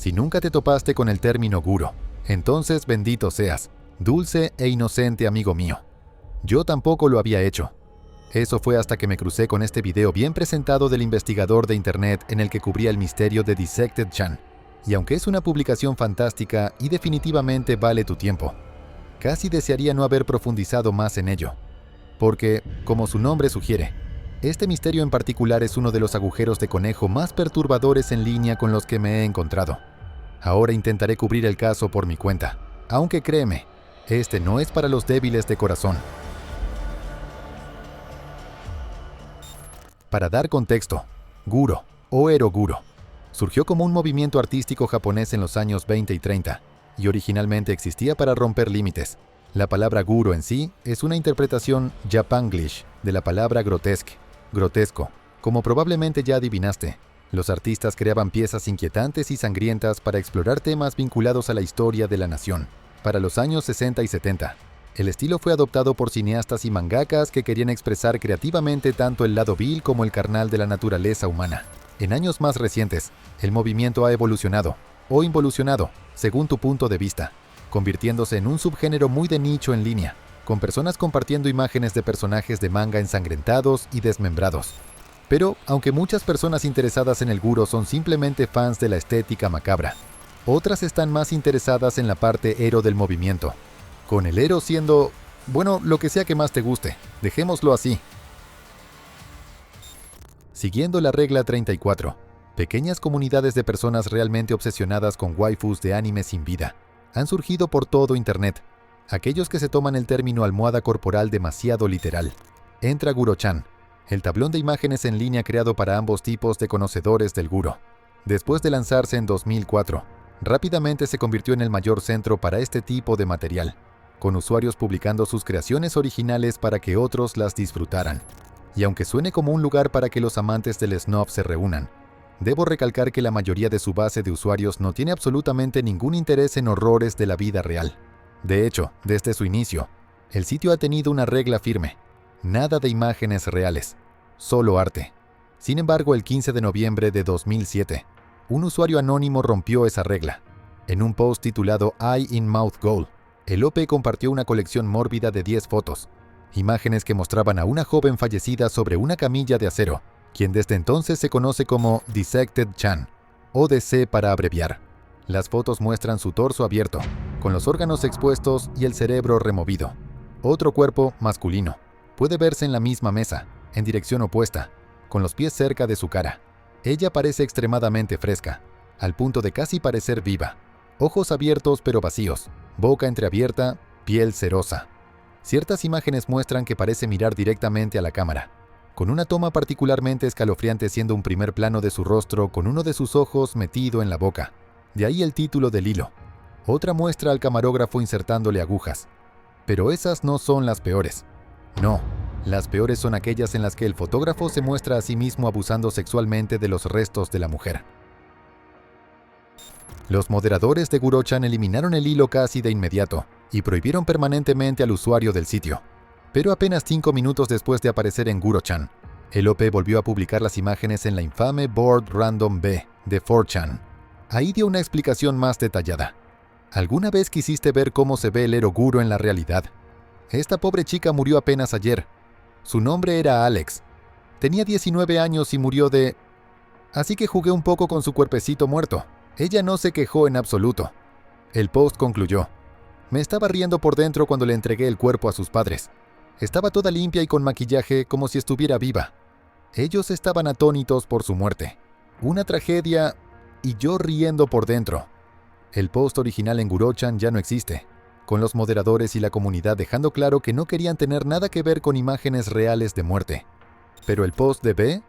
Si nunca te topaste con el término guro, entonces bendito seas, dulce e inocente amigo mío. Yo tampoco lo había hecho. Eso fue hasta que me crucé con este video bien presentado del investigador de internet en el que cubría el misterio de Dissected Chan. Y aunque es una publicación fantástica y definitivamente vale tu tiempo, casi desearía no haber profundizado más en ello. Porque, como su nombre sugiere, este misterio en particular es uno de los agujeros de conejo más perturbadores en línea con los que me he encontrado. Ahora intentaré cubrir el caso por mi cuenta, aunque créeme, este no es para los débiles de corazón. Para dar contexto, Guro, o Ero-guro, surgió como un movimiento artístico japonés en los años 20 y 30, y originalmente existía para romper límites. La palabra guro en sí es una interpretación japanglish de la palabra grotesque, grotesco. Como probablemente ya adivinaste, los artistas creaban piezas inquietantes y sangrientas para explorar temas vinculados a la historia de la nación. Para los años 60 y 70, el estilo fue adoptado por cineastas y mangakas que querían expresar creativamente tanto el lado vil como el carnal de la naturaleza humana. En años más recientes, el movimiento ha evolucionado, o involucionado, según tu punto de vista, convirtiéndose en un subgénero muy de nicho en línea, con personas compartiendo imágenes de personajes de manga ensangrentados y desmembrados. Pero, aunque muchas personas interesadas en el guro son simplemente fans de la estética macabra, otras están más interesadas en la parte ero del movimiento, con el ero siendo, bueno, lo que sea que más te guste, dejémoslo así. Siguiendo la regla 34, pequeñas comunidades de personas realmente obsesionadas con waifus de anime sin vida han surgido por todo internet. Aquellos que se toman el término almohada corporal demasiado literal. Entra Guro-chan, el tablón de imágenes en línea creado para ambos tipos de conocedores del guro. Después de lanzarse en 2004, rápidamente se convirtió en el mayor centro para este tipo de material, con usuarios publicando sus creaciones originales para que otros las disfrutaran. Y aunque suene como un lugar para que los amantes del snuff se reúnan, debo recalcar que la mayoría de su base de usuarios no tiene absolutamente ningún interés en horrores de la vida real. De hecho, desde su inicio, el sitio ha tenido una regla firme: nada de imágenes reales, solo arte. Sin embargo, el 15 de noviembre de 2007, un usuario anónimo rompió esa regla. En un post titulado Eye in Mouth Goal, el OP compartió una colección mórbida de 10 fotos, imágenes que mostraban a una joven fallecida sobre una camilla de acero, quien desde entonces se conoce como Dissected Chan, o DC para abreviar. Las fotos muestran su torso abierto, con los órganos expuestos y el cerebro removido. Otro cuerpo, masculino, puede verse en la misma mesa, en dirección opuesta, con los pies cerca de su cara. Ella parece extremadamente fresca, al punto de casi parecer viva. Ojos abiertos pero vacíos, boca entreabierta, piel cerosa. Ciertas imágenes muestran que parece mirar directamente a la cámara, con una toma particularmente escalofriante siendo un primer plano de su rostro con uno de sus ojos metido en la boca. De ahí el título del hilo. Otra muestra al camarógrafo insertándole agujas. Pero esas no son las peores. No, las peores son aquellas en las que el fotógrafo se muestra a sí mismo abusando sexualmente de los restos de la mujer. Los moderadores de Guro-chan eliminaron el hilo casi de inmediato y prohibieron permanentemente al usuario del sitio. Pero apenas 5 minutos después de aparecer en Guro-chan, el OP volvió a publicar las imágenes en la infame Board Random B de 4chan. Ahí dio una explicación más detallada. ¿Alguna vez quisiste ver cómo se ve el Ero-guro en la realidad? Esta pobre chica murió apenas ayer. Su nombre era Alex. Tenía 19 años y murió de... Así que jugué un poco con su cuerpecito muerto. Ella no se quejó en absoluto. El post concluyó: me estaba riendo por dentro cuando le entregué el cuerpo a sus padres. Estaba toda limpia y con maquillaje como si estuviera viva. Ellos estaban atónitos por su muerte. Una tragedia y yo riendo por dentro. El post original en Guro-chan ya no existe, con los moderadores y la comunidad dejando claro que no querían tener nada que ver con imágenes reales de muerte. Pero el post de B,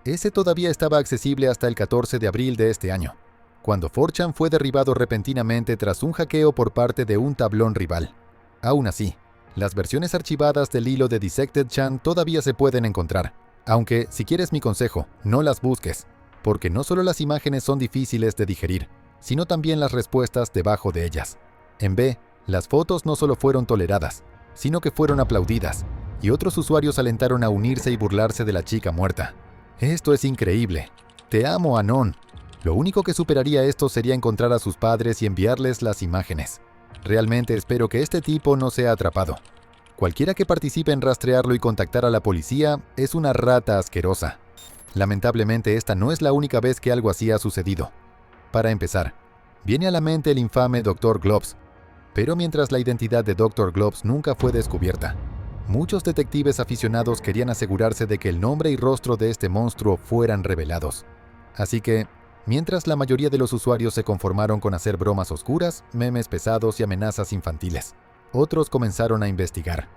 ese todavía estaba accesible hasta el 14 de abril de este año, cuando 4chan fue derribado repentinamente tras un hackeo por parte de un tablón rival. Aún así, las versiones archivadas del hilo de Dissected Chan todavía se pueden encontrar, aunque, si quieres mi consejo, no las busques, porque no solo las imágenes son difíciles de digerir, sino también las respuestas debajo de ellas. En B, las fotos no solo fueron toleradas, sino que fueron aplaudidas, y otros usuarios alentaron a unirse y burlarse de la chica muerta. Esto es increíble. Te amo, Anon. Lo único que superaría esto sería encontrar a sus padres y enviarles las imágenes. Realmente espero que este tipo no sea atrapado. Cualquiera que participe en rastrearlo y contactar a la policía es una rata asquerosa. Lamentablemente esta no es la única vez que algo así ha sucedido. Para empezar, viene a la mente el infame Dr. Gloves. Pero mientras la identidad de Dr. Gloves nunca fue descubierta, muchos detectives aficionados querían asegurarse de que el nombre y rostro de este monstruo fueran revelados. Así que, mientras la mayoría de los usuarios se conformaron con hacer bromas oscuras, memes pesados y amenazas infantiles, otros comenzaron a investigar.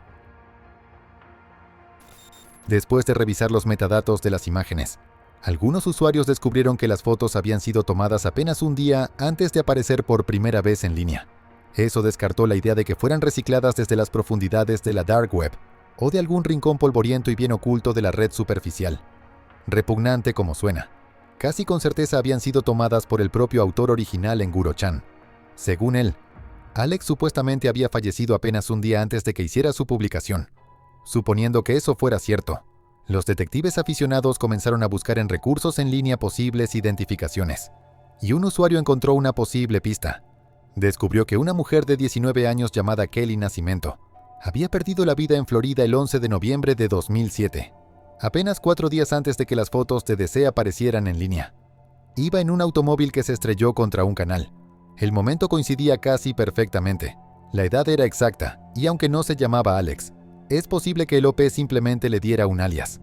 Después de revisar los metadatos de las imágenes, algunos usuarios descubrieron que las fotos habían sido tomadas apenas un día antes de aparecer por primera vez en línea. Eso descartó la idea de que fueran recicladas desde las profundidades de la Dark Web o de algún rincón polvoriento y bien oculto de la red superficial. Repugnante como suena, casi con certeza habían sido tomadas por el propio autor original en Guro-chan. Según él, Alex supuestamente había fallecido apenas un día antes de que hiciera su publicación. Suponiendo que eso fuera cierto, los detectives aficionados comenzaron a buscar en recursos en línea posibles identificaciones, y un usuario encontró una posible pista. Descubrió que una mujer de 19 años llamada Kelly Nascimento había perdido la vida en Florida el 11 de noviembre de 2007, apenas 4 días antes de que las fotos de DC aparecieran en línea. Iba en un automóvil que se estrelló contra un canal. El momento coincidía casi perfectamente. La edad era exacta, y aunque no se llamaba Alex, es posible que el OP simplemente le diera un alias.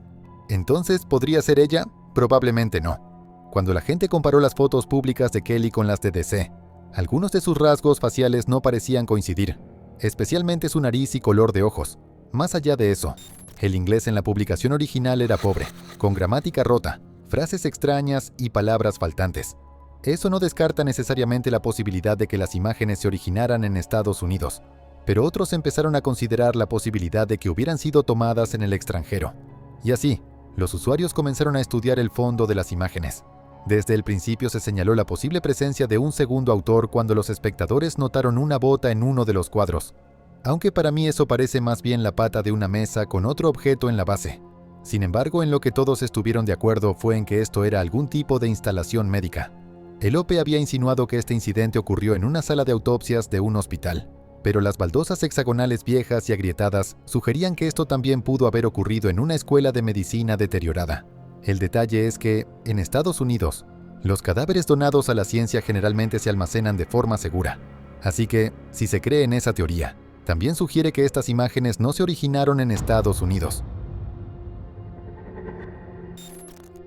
¿Entonces podría ser ella? Probablemente no. Cuando la gente comparó las fotos públicas de Kelly con las de DC, algunos de sus rasgos faciales no parecían coincidir, especialmente su nariz y color de ojos. Más allá de eso, el inglés en la publicación original era pobre, con gramática rota, frases extrañas y palabras faltantes. Eso no descarta necesariamente la posibilidad de que las imágenes se originaran en Estados Unidos, pero otros empezaron a considerar la posibilidad de que hubieran sido tomadas en el extranjero. Y así, los usuarios comenzaron a estudiar el fondo de las imágenes. Desde el principio se señaló la posible presencia de un segundo autor cuando los espectadores notaron una bota en uno de los cuadros, aunque para mí eso parece más bien la pata de una mesa con otro objeto en la base. Sin embargo, en lo que todos estuvieron de acuerdo fue en que esto era algún tipo de instalación médica. El OP había insinuado que este incidente ocurrió en una sala de autopsias de un hospital, pero las baldosas hexagonales viejas y agrietadas sugerían que esto también pudo haber ocurrido en una escuela de medicina deteriorada. El detalle es que, en Estados Unidos, los cadáveres donados a la ciencia generalmente se almacenan de forma segura. Así que, si se cree en esa teoría, también sugiere que estas imágenes no se originaron en Estados Unidos.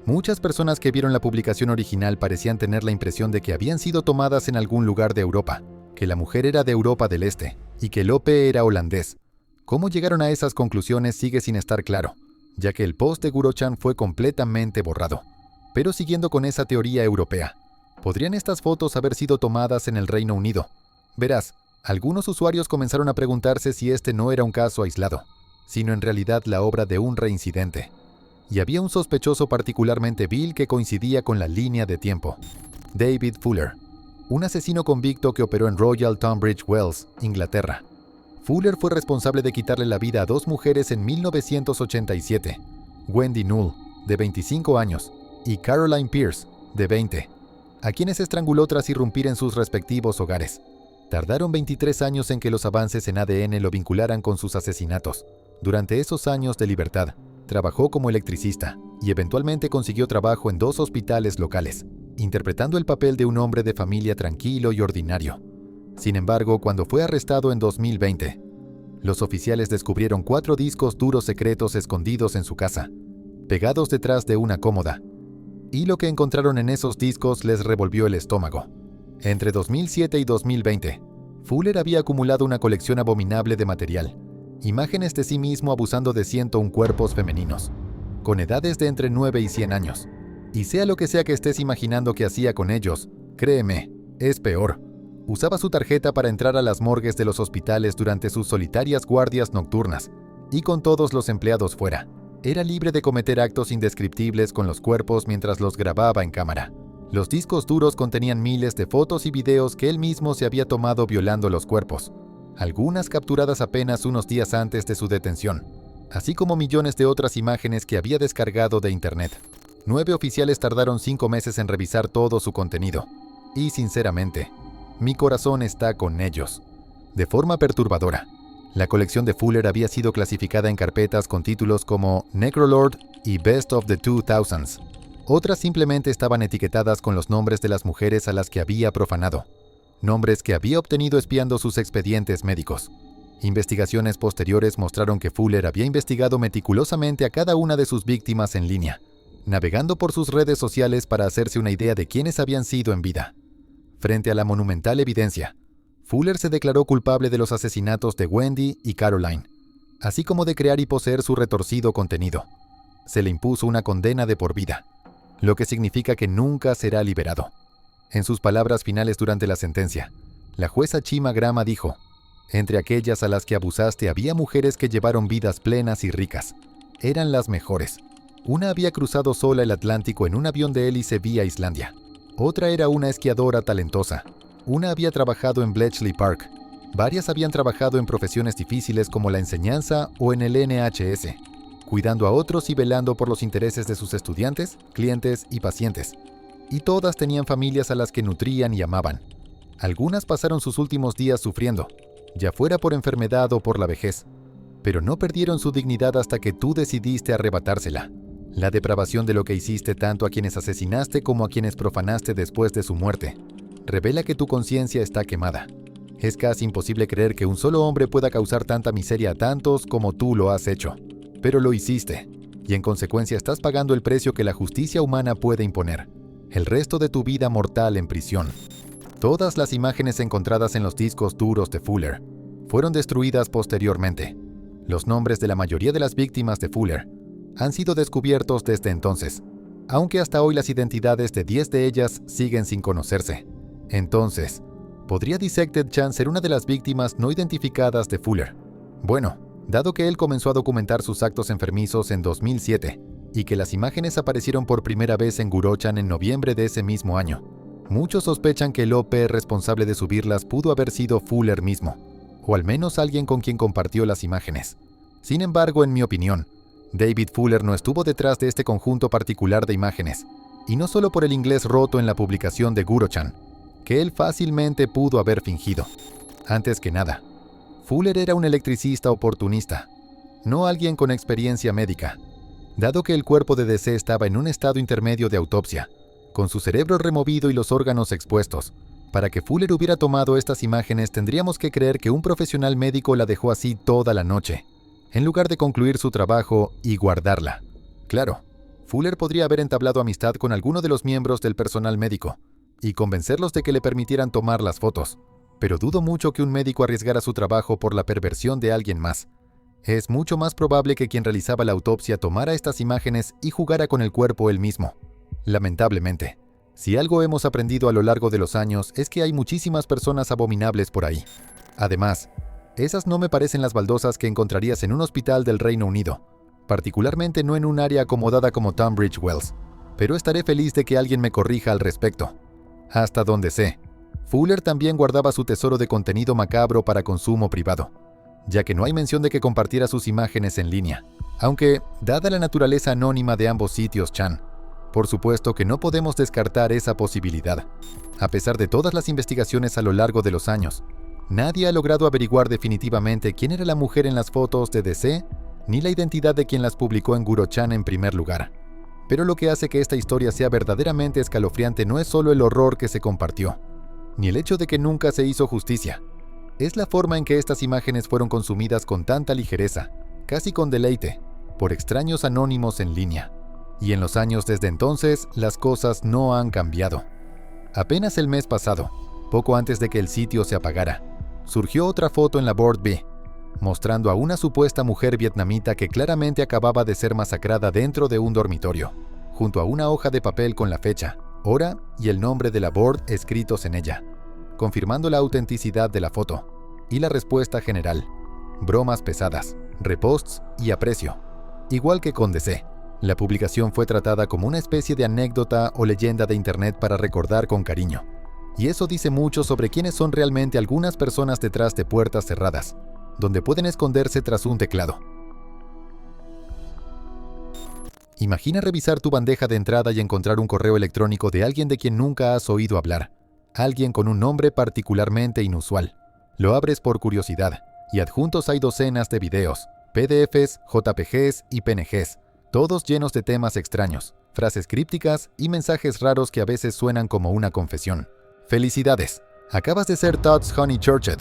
Muchas personas que vieron la publicación original parecían tener la impresión de que habían sido tomadas en algún lugar de Europa, que la mujer era de Europa del Este y que el OP era holandés. Cómo llegaron a esas conclusiones sigue sin estar claro, ya que el post de Guro-chan fue completamente borrado. Pero siguiendo con esa teoría europea, ¿podrían estas fotos haber sido tomadas en el Reino Unido? Verás, algunos usuarios comenzaron a preguntarse si este no era un caso aislado, sino en realidad la obra de un reincidente. Y había un sospechoso particularmente vil que coincidía con la línea de tiempo: David Fuller, un asesino convicto que operó en Royal Tunbridge Wells, Inglaterra. Fuller fue responsable de quitarle la vida a 2 mujeres en 1987, Wendy Null, de 25 años, y Caroline Pierce, de 20, a quienes estranguló tras irrumpir en sus respectivos hogares. Tardaron 23 años en que los avances en ADN lo vincularan con sus asesinatos. Durante esos años de libertad, trabajó como electricista y eventualmente consiguió trabajo en 2 hospitales locales, interpretando el papel de un hombre de familia tranquilo y ordinario. Sin embargo, cuando fue arrestado en 2020, los oficiales descubrieron 4 discos duros secretos escondidos en su casa, pegados detrás de una cómoda, y lo que encontraron en esos discos les revolvió el estómago. Entre 2007 y 2020, Fuller había acumulado una colección abominable de material, imágenes de sí mismo abusando de 101 cuerpos femeninos, con edades de entre 9 y 100 años. Y sea lo que sea que estés imaginando que hacía con ellos, créeme, es peor. Usaba su tarjeta para entrar a las morgues de los hospitales durante sus solitarias guardias nocturnas, y con todos los empleados fuera. Era libre de cometer actos indescriptibles con los cuerpos mientras los grababa en cámara. Los discos duros contenían miles de fotos y videos que él mismo se había tomado violando los cuerpos, algunas capturadas apenas unos días antes de su detención, así como millones de otras imágenes que había descargado de internet. 9 oficiales tardaron 5 meses en revisar todo su contenido. Y sinceramente, mi corazón está con ellos. De forma perturbadora, la colección de Fuller había sido clasificada en carpetas con títulos como Necrolord y Best of the 2000s. Otras simplemente estaban etiquetadas con los nombres de las mujeres a las que había profanado, nombres que había obtenido espiando sus expedientes médicos. Investigaciones posteriores mostraron que Fuller había investigado meticulosamente a cada una de sus víctimas en línea, navegando por sus redes sociales para hacerse una idea de quiénes habían sido en vida. Frente a la monumental evidencia, Fuller se declaró culpable de los asesinatos de Wendy y Caroline, así como de crear y poseer su retorcido contenido. Se le impuso una condena de por vida, lo que significa que nunca será liberado. En sus palabras finales durante la sentencia, la jueza Chima Grama dijo: «Entre aquellas a las que abusaste había mujeres que llevaron vidas plenas y ricas. Eran las mejores. Una había cruzado sola el Atlántico en un avión de hélice vía Islandia. Otra era una esquiadora talentosa. Una había trabajado en Bletchley Park. Varias habían trabajado en profesiones difíciles como la enseñanza o en el NHS, cuidando a otros y velando por los intereses de sus estudiantes, clientes y pacientes. Y todas tenían familias a las que nutrían y amaban. Algunas pasaron sus últimos días sufriendo, ya fuera por enfermedad o por la vejez, pero no perdieron su dignidad hasta que tú decidiste arrebatársela. La depravación de lo que hiciste tanto a quienes asesinaste como a quienes profanaste después de su muerte revela que tu conciencia está quemada. Es casi imposible creer que un solo hombre pueda causar tanta miseria a tantos como tú lo has hecho. Pero lo hiciste, y en consecuencia estás pagando el precio que la justicia humana puede imponer: el resto de tu vida mortal en prisión». Todas las imágenes encontradas en los discos duros de Fuller fueron destruidas posteriormente. Los nombres de la mayoría de las víctimas de Fuller han sido descubiertos desde entonces, aunque hasta hoy las identidades de 10 de ellas siguen sin conocerse. Entonces, ¿podría Dissected Chan ser una de las víctimas no identificadas de Fuller? Bueno, dado que él comenzó a documentar sus actos enfermizos en 2007 y que las imágenes aparecieron por primera vez en Guro-chan en noviembre de ese mismo año, muchos sospechan que el OP responsable de subirlas pudo haber sido Fuller mismo, o al menos alguien con quien compartió las imágenes. Sin embargo, en mi opinión, David Fuller no estuvo detrás de este conjunto particular de imágenes, y no solo por el inglés roto en la publicación de Guro-chan, que él fácilmente pudo haber fingido. Antes que nada, Fuller era un electricista oportunista, no alguien con experiencia médica. Dado que el cuerpo de DC estaba en un estado intermedio de autopsia, con su cerebro removido y los órganos expuestos, para que Fuller hubiera tomado estas imágenes tendríamos que creer que un profesional médico la dejó así toda la noche, en lugar de concluir su trabajo y guardarla. Claro, Fuller podría haber entablado amistad con alguno de los miembros del personal médico y convencerlos de que le permitieran tomar las fotos, pero dudo mucho que un médico arriesgara su trabajo por la perversión de alguien más. Es mucho más probable que quien realizaba la autopsia tomara estas imágenes y jugara con el cuerpo él mismo. Lamentablemente, si algo hemos aprendido a lo largo de los años es que hay muchísimas personas abominables por ahí. Además, esas no me parecen las baldosas que encontrarías en un hospital del Reino Unido, particularmente no en un área acomodada como Tunbridge Wells, pero estaré feliz de que alguien me corrija al respecto. Hasta donde sé, Fuller también guardaba su tesoro de contenido macabro para consumo privado, ya que no hay mención de que compartiera sus imágenes en línea, aunque, dada la naturaleza anónima de ambos sitios Chan, por supuesto que no podemos descartar esa posibilidad. A pesar de todas las investigaciones a lo largo de los años, nadie ha logrado averiguar definitivamente quién era la mujer en las fotos de DC, ni la identidad de quien las publicó en Guro-chan en primer lugar. Pero lo que hace que esta historia sea verdaderamente escalofriante no es solo el horror que se compartió, ni el hecho de que nunca se hizo justicia. Es la forma en que estas imágenes fueron consumidas con tanta ligereza, casi con deleite, por extraños anónimos en línea. Y en los años desde entonces, las cosas no han cambiado. Apenas el mes pasado, poco antes de que el sitio se apagara, surgió otra foto en la Board B, mostrando a una supuesta mujer vietnamita que claramente acababa de ser masacrada dentro de un dormitorio, junto a una hoja de papel con la fecha, hora y el nombre de la Board escritos en ella, confirmando la autenticidad de la foto, y la respuesta general: bromas pesadas, reposts y aprecio. Igual que con DC, la publicación fue tratada como una especie de anécdota o leyenda de internet para recordar con cariño. Y eso dice mucho sobre quiénes son realmente algunas personas detrás de puertas cerradas, donde pueden esconderse tras un teclado. Imagina revisar tu bandeja de entrada y encontrar un correo electrónico de alguien de quien nunca has oído hablar. Alguien con un nombre particularmente inusual. Lo abres por curiosidad, y adjuntos hay docenas de videos, PDFs, JPGs y PNGs, todos llenos de temas extraños, frases crípticas y mensajes raros que a veces suenan como una confesión. ¡Felicidades! Acabas de ser Todd's Honeychurched.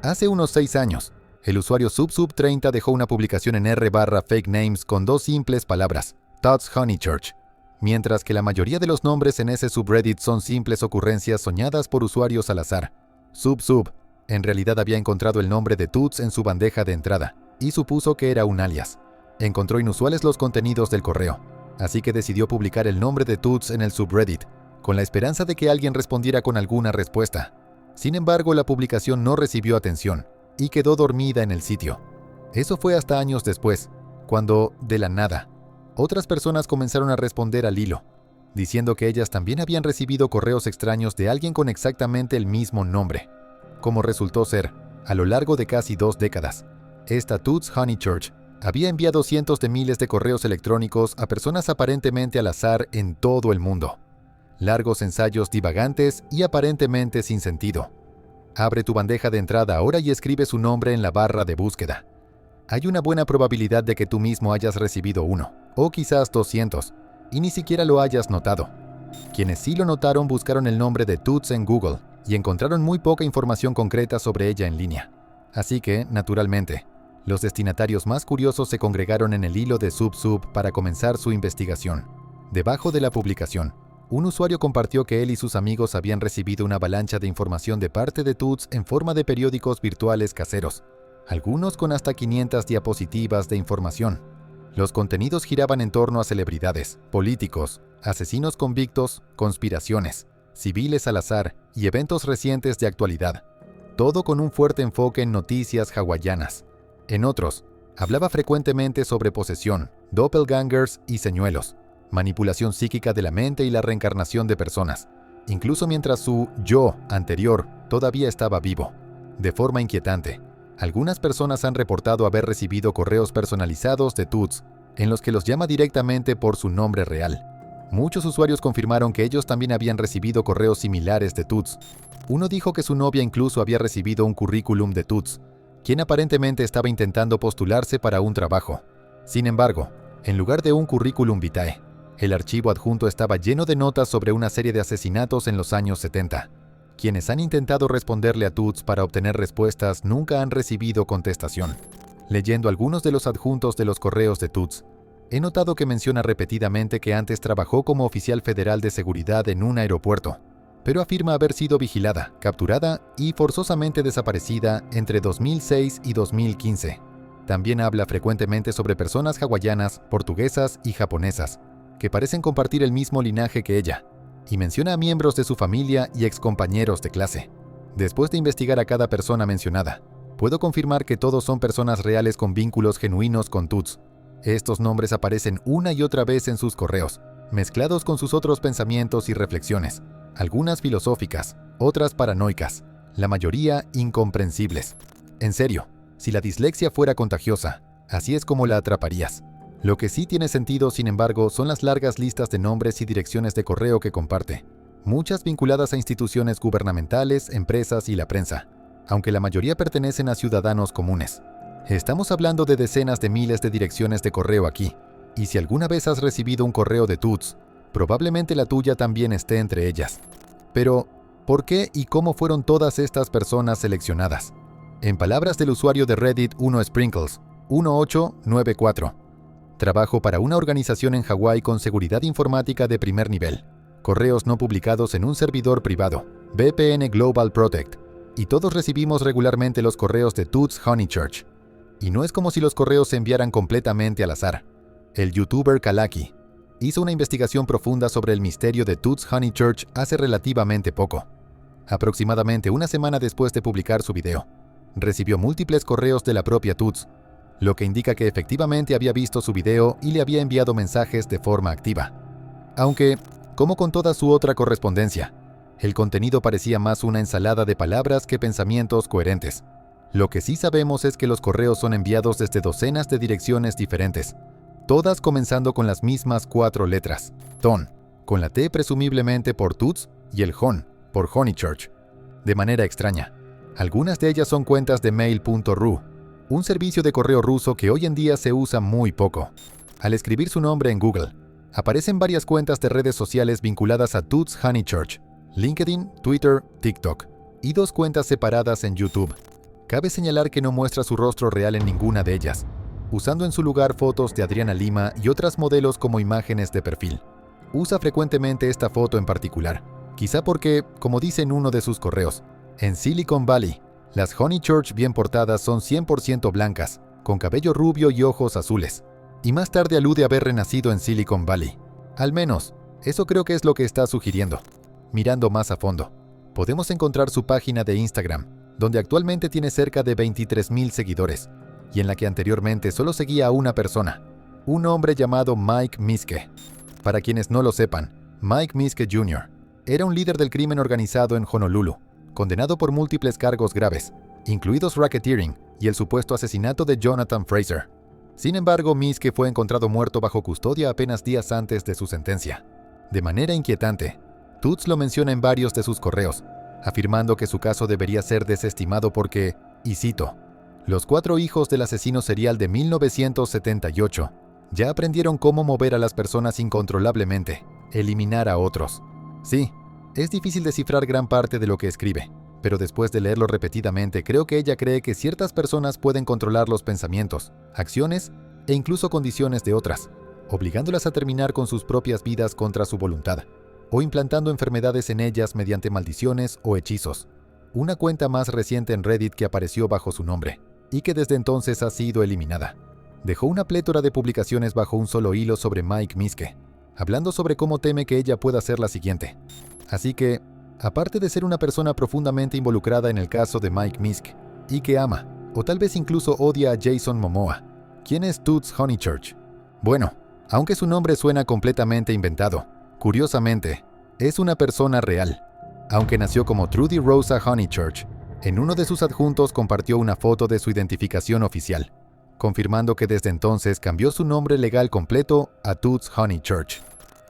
Hace unos 6 años, el usuario SubSub30 dejó una publicación en r/fake names con 2 simples palabras, Todd's Honeychurch. Mientras que la mayoría de los nombres en ese subreddit son simples ocurrencias soñadas por usuarios al azar. SubSub, en realidad había encontrado el nombre de Toots en su bandeja de entrada, y supuso que era un alias. Encontró inusuales los contenidos del correo, así que decidió publicar el nombre de Toots en el subreddit, con la esperanza de que alguien respondiera con alguna respuesta. Sin embargo, la publicación no recibió atención, y quedó dormida en el sitio. Eso fue hasta años después, cuando, de la nada, otras personas comenzaron a responder al hilo, diciendo que ellas también habían recibido correos extraños de alguien con exactamente el mismo nombre. Como resultó ser, a lo largo de casi 2 décadas, esta Toots Honeychurch había enviado cientos de miles de correos electrónicos a personas aparentemente al azar en todo el mundo. Largos ensayos divagantes y aparentemente sin sentido. Abre tu bandeja de entrada ahora y escribe su nombre en la barra de búsqueda. Hay una buena probabilidad de que tú mismo hayas recibido uno, o quizás 200, y ni siquiera lo hayas notado. Quienes sí lo notaron buscaron el nombre de Toots en Google y encontraron muy poca información concreta sobre ella en línea. Así que, naturalmente, los destinatarios más curiosos se congregaron en el hilo de SubSub para comenzar su investigación. Debajo de la publicación, un usuario compartió que él y sus amigos habían recibido una avalancha de información de parte de Toots en forma de periódicos virtuales caseros, algunos con hasta 500 diapositivas de información. Los contenidos giraban en torno a celebridades, políticos, asesinos convictos, conspiraciones, civiles al azar y eventos recientes de actualidad. Todo con un fuerte enfoque en noticias hawaianas. En otros, hablaba frecuentemente sobre posesión, doppelgangers y señuelos, manipulación psíquica de la mente y la reencarnación de personas, incluso mientras su yo anterior todavía estaba vivo. De forma inquietante, algunas personas han reportado haber recibido correos personalizados de Toots, en los que los llama directamente por su nombre real. Muchos usuarios confirmaron que ellos también habían recibido correos similares de Toots. Uno dijo que su novia incluso había recibido un currículum de Toots, quien aparentemente estaba intentando postularse para un trabajo. Sin embargo, en lugar de un currículum vitae, el archivo adjunto estaba lleno de notas sobre una serie de asesinatos en los años 70. Quienes han intentado responderle a Toots para obtener respuestas nunca han recibido contestación. Leyendo algunos de los adjuntos de los correos de Toots, he notado que menciona repetidamente que antes trabajó como oficial federal de seguridad en un aeropuerto, pero afirma haber sido vigilada, capturada y forzosamente desaparecida entre 2006 y 2015. También habla frecuentemente sobre personas hawaianas, portuguesas y japonesas, que parecen compartir el mismo linaje que ella, y menciona a miembros de su familia y excompañeros de clase. Después de investigar a cada persona mencionada, puedo confirmar que todos son personas reales con vínculos genuinos con Toots. Estos nombres aparecen una y otra vez en sus correos, mezclados con sus otros pensamientos y reflexiones, algunas filosóficas, otras paranoicas, la mayoría incomprensibles. En serio, si la dislexia fuera contagiosa, así es como la atraparías. Lo que sí tiene sentido, sin embargo, son las largas listas de nombres y direcciones de correo que comparte, muchas vinculadas a instituciones gubernamentales, empresas y la prensa, aunque la mayoría pertenecen a ciudadanos comunes. Estamos hablando de decenas de miles de direcciones de correo aquí, y si alguna vez has recibido un correo de Toots, probablemente la tuya también esté entre ellas. Pero, ¿por qué y cómo fueron todas estas personas seleccionadas? En palabras del usuario de Reddit 1Sprinkles, 1894, trabajo para una organización en Hawái con seguridad informática de primer nivel, correos no publicados en un servidor privado, VPN Global Protect, y todos recibimos regularmente los correos de Toots Honeychurch. Y no es como si los correos se enviaran completamente al azar. El youtuber Kalaki hizo una investigación profunda sobre el misterio de Toots Honeychurch hace relativamente poco. Aproximadamente una semana después de publicar su video, recibió múltiples correos de la propia Toots, lo que indica que efectivamente había visto su video y le había enviado mensajes de forma activa. Aunque, como con toda su otra correspondencia, el contenido parecía más una ensalada de palabras que pensamientos coherentes. Lo que sí sabemos es que los correos son enviados desde docenas de direcciones diferentes, todas comenzando con las mismas 4 letras, TON, con la T presumiblemente por Toots y el HON por Honeychurch. De manera extraña, algunas de ellas son cuentas de mail.ru, un servicio de correo ruso que hoy en día se usa muy poco. Al escribir su nombre en Google, aparecen varias cuentas de redes sociales vinculadas a Toots Honeychurch, LinkedIn, Twitter, TikTok, y 2 cuentas separadas en YouTube. Cabe señalar que no muestra su rostro real en ninguna de ellas, usando en su lugar fotos de Adriana Lima y otras modelos como imágenes de perfil. Usa frecuentemente esta foto en particular, quizá porque, como dice en uno de sus correos, en Silicon Valley, las Honeychurch bien portadas son 100% blancas, con cabello rubio y ojos azules. Y más tarde alude a haber renacido en Silicon Valley. Al menos, eso creo que es lo que está sugiriendo. Mirando más a fondo, podemos encontrar su página de Instagram, donde actualmente tiene cerca de 23,000 seguidores, y en la que anteriormente solo seguía a una persona, un hombre llamado Mike Miske. Para quienes no lo sepan, Mike Miske Jr. era un líder del crimen organizado en Honolulu, condenado por múltiples cargos graves, incluidos racketeering y el supuesto asesinato de Jonathan Fraser. Sin embargo, Miske fue encontrado muerto bajo custodia apenas días antes de su sentencia. De manera inquietante, Toots lo menciona en varios de sus correos, afirmando que su caso debería ser desestimado porque, y cito, los 4 hijos del asesino serial de 1978 ya aprendieron cómo mover a las personas incontrolablemente, eliminar a otros. Sí, es difícil descifrar gran parte de lo que escribe, pero después de leerlo repetidamente creo que ella cree que ciertas personas pueden controlar los pensamientos, acciones e incluso condiciones de otras, obligándolas a terminar con sus propias vidas contra su voluntad, o implantando enfermedades en ellas mediante maldiciones o hechizos. Una cuenta más reciente en Reddit que apareció bajo su nombre, y que desde entonces ha sido eliminada. Dejó una plétora de publicaciones bajo un solo hilo sobre Mike Miske, hablando sobre cómo teme que ella pueda ser la siguiente. Así que, aparte de ser una persona profundamente involucrada en el caso de Mike Miske, y que ama, o tal vez incluso odia a Jason Momoa, ¿quién es Toots Honeychurch? Bueno, aunque su nombre suena completamente inventado, curiosamente, es una persona real. Aunque nació como Trudy Rosa Honeychurch, en uno de sus adjuntos compartió una foto de su identificación oficial, confirmando que desde entonces cambió su nombre legal completo a Toots Honeychurch.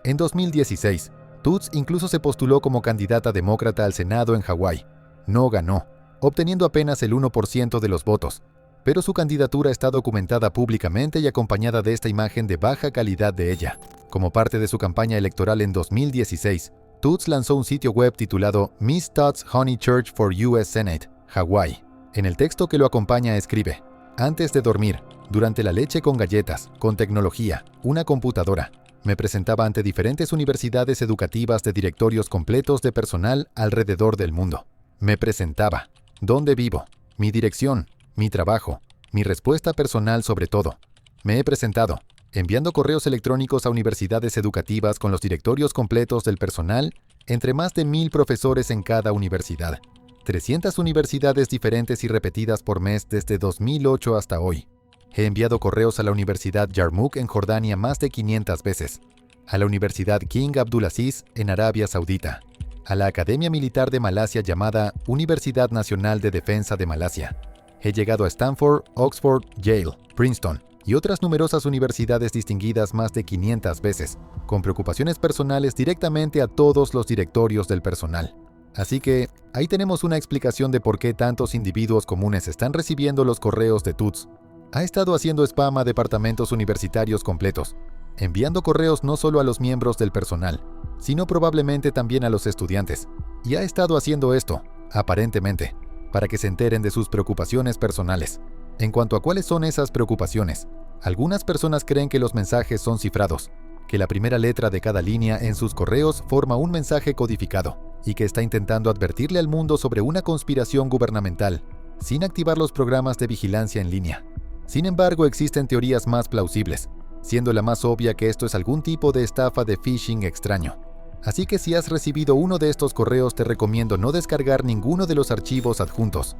En 2016, Toots incluso se postuló como candidata demócrata al Senado en Hawái. No ganó, obteniendo apenas el 1% de los votos, pero su candidatura está documentada públicamente y acompañada de esta imagen de baja calidad de ella. Como parte de su campaña electoral en 2016, Toots lanzó un sitio web titulado Miss Toots Honeychurch for US Senate, Hawái. En el texto que lo acompaña escribe: antes de dormir, durante la leche con galletas, con tecnología, una computadora, me presentaba ante diferentes universidades educativas de directorios completos de personal alrededor del mundo. Me presentaba, dónde vivo, mi dirección, mi trabajo, mi respuesta personal sobre todo. Me he presentado, enviando correos electrónicos a universidades educativas con los directorios completos del personal, entre más de 1,000 profesores en cada universidad. 300 universidades diferentes y repetidas por mes desde 2008 hasta hoy. He enviado correos a la Universidad Yarmouk en Jordania más de 500 veces, a la Universidad King Abdulaziz en Arabia Saudita, a la Academia Militar de Malasia llamada Universidad Nacional de Defensa de Malasia. He llegado a Stanford, Oxford, Yale, Princeton y otras numerosas universidades distinguidas más de 500 veces, con preocupaciones personales directamente a todos los directorios del personal. Así que, ahí tenemos una explicación de por qué tantos individuos comunes están recibiendo los correos de Toots. Ha estado haciendo spam a departamentos universitarios completos, enviando correos no solo a los miembros del personal, sino probablemente también a los estudiantes. Y ha estado haciendo esto, aparentemente, para que se enteren de sus preocupaciones personales. En cuanto a cuáles son esas preocupaciones, algunas personas creen que los mensajes son cifrados, que la primera letra de cada línea en sus correos forma un mensaje codificado, y que está intentando advertirle al mundo sobre una conspiración gubernamental, sin activar los programas de vigilancia en línea. Sin embargo, existen teorías más plausibles, siendo la más obvia que esto es algún tipo de estafa de phishing extraño. Así que si has recibido uno de estos correos, te recomiendo no descargar ninguno de los archivos adjuntos.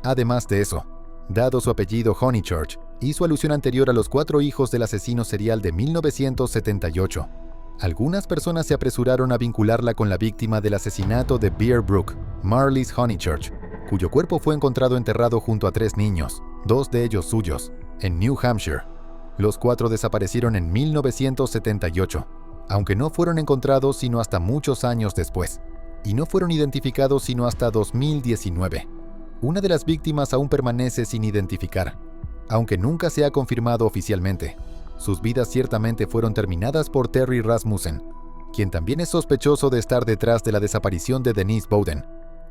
Además de eso, dado su apellido Honeychurch y su alusión anterior a los 4 hijos del asesino serial de 1978, algunas personas se apresuraron a vincularla con la víctima del asesinato de Bear Brook, Marlies Honeychurch, cuyo cuerpo fue encontrado enterrado junto a 3 niños, 2 de ellos suyos, en New Hampshire. Los 4 desaparecieron en 1978, aunque no fueron encontrados sino hasta muchos años después, y no fueron identificados sino hasta 2019. Una de las víctimas aún permanece sin identificar, aunque nunca se ha confirmado oficialmente. Sus vidas ciertamente fueron terminadas por Terry Rasmussen, quien también es sospechoso de estar detrás de la desaparición de Denise Bowden,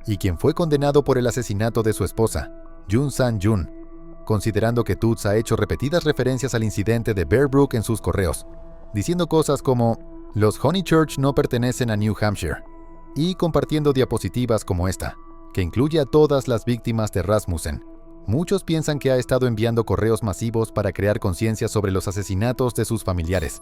y quien fue condenado por el asesinato de su esposa, Jun Sang-jun, considerando que Toots ha hecho repetidas referencias al incidente de Bear Brook en sus correos, diciendo cosas como «Los Honeychurch no pertenecen a New Hampshire», y compartiendo diapositivas como esta, que incluye a todas las víctimas de Rasmussen. Muchos piensan que ha estado enviando correos masivos para crear conciencia sobre los asesinatos de sus familiares,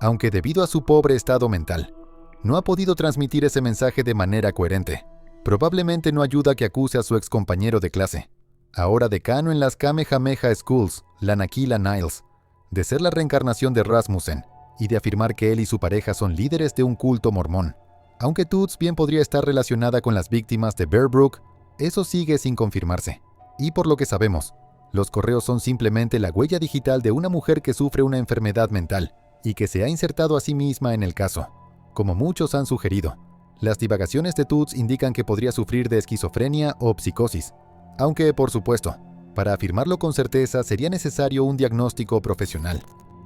aunque debido a su pobre estado mental, no ha podido transmitir ese mensaje de manera coherente. Probablemente no ayuda que acuse a su excompañero de clase, ahora decano en las Kamehameha Schools, Lanakila Niles, de ser la reencarnación de Rasmussen y de afirmar que él y su pareja son líderes de un culto mormón. Aunque Toots bien podría estar relacionada con las víctimas de Bear Brook, eso sigue sin confirmarse. Y por lo que sabemos, los correos son simplemente la huella digital de una mujer que sufre una enfermedad mental y que se ha insertado a sí misma en el caso. Como muchos han sugerido, las divagaciones de Toots indican que podría sufrir de esquizofrenia o psicosis, aunque, por supuesto, para afirmarlo con certeza sería necesario un diagnóstico profesional.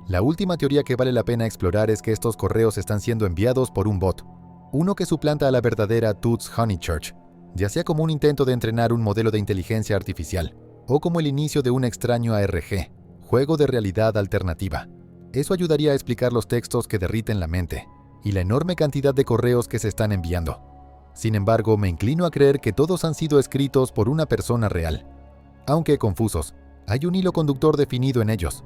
La última teoría que vale la pena explorar es que estos correos están siendo enviados por un bot, uno que suplanta a la verdadera Toots Honeychurch, ya sea como un intento de entrenar un modelo de inteligencia artificial, o como el inicio de un extraño ARG, juego de realidad alternativa. Eso ayudaría a explicar los textos que derriten la mente, y la enorme cantidad de correos que se están enviando. Sin embargo, me inclino a creer que todos han sido escritos por una persona real. Aunque confusos, hay un hilo conductor definido en ellos,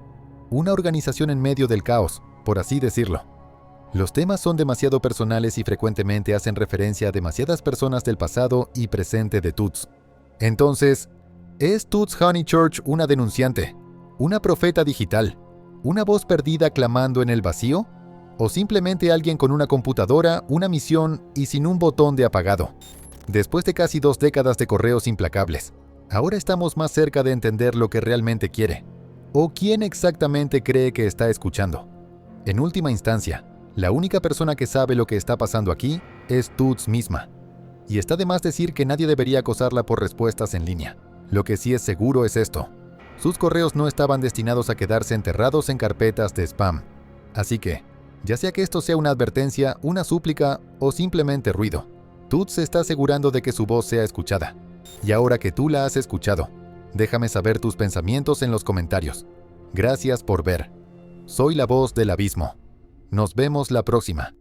una organización en medio del caos, por así decirlo. Los temas son demasiado personales y frecuentemente hacen referencia a demasiadas personas del pasado y presente de Toots. Entonces, ¿es Toots Honeychurch una denunciante, una profeta digital, una voz perdida clamando en el vacío? ¿O simplemente alguien con una computadora, una misión y sin un botón de apagado? Después de casi 2 décadas de correos implacables, ahora estamos más cerca de entender lo que realmente quiere, o quién exactamente cree que está escuchando. En última instancia, la única persona que sabe lo que está pasando aquí es Toots misma. Y está de más decir que nadie debería acosarla por respuestas en línea. Lo que sí es seguro es esto: sus correos no estaban destinados a quedarse enterrados en carpetas de spam. Así que, ya sea que esto sea una advertencia, una súplica o simplemente ruido, Toots se está asegurando de que su voz sea escuchada. Y ahora que tú la has escuchado, déjame saber tus pensamientos en los comentarios. Gracias por ver. Soy la voz del abismo. Nos vemos la próxima.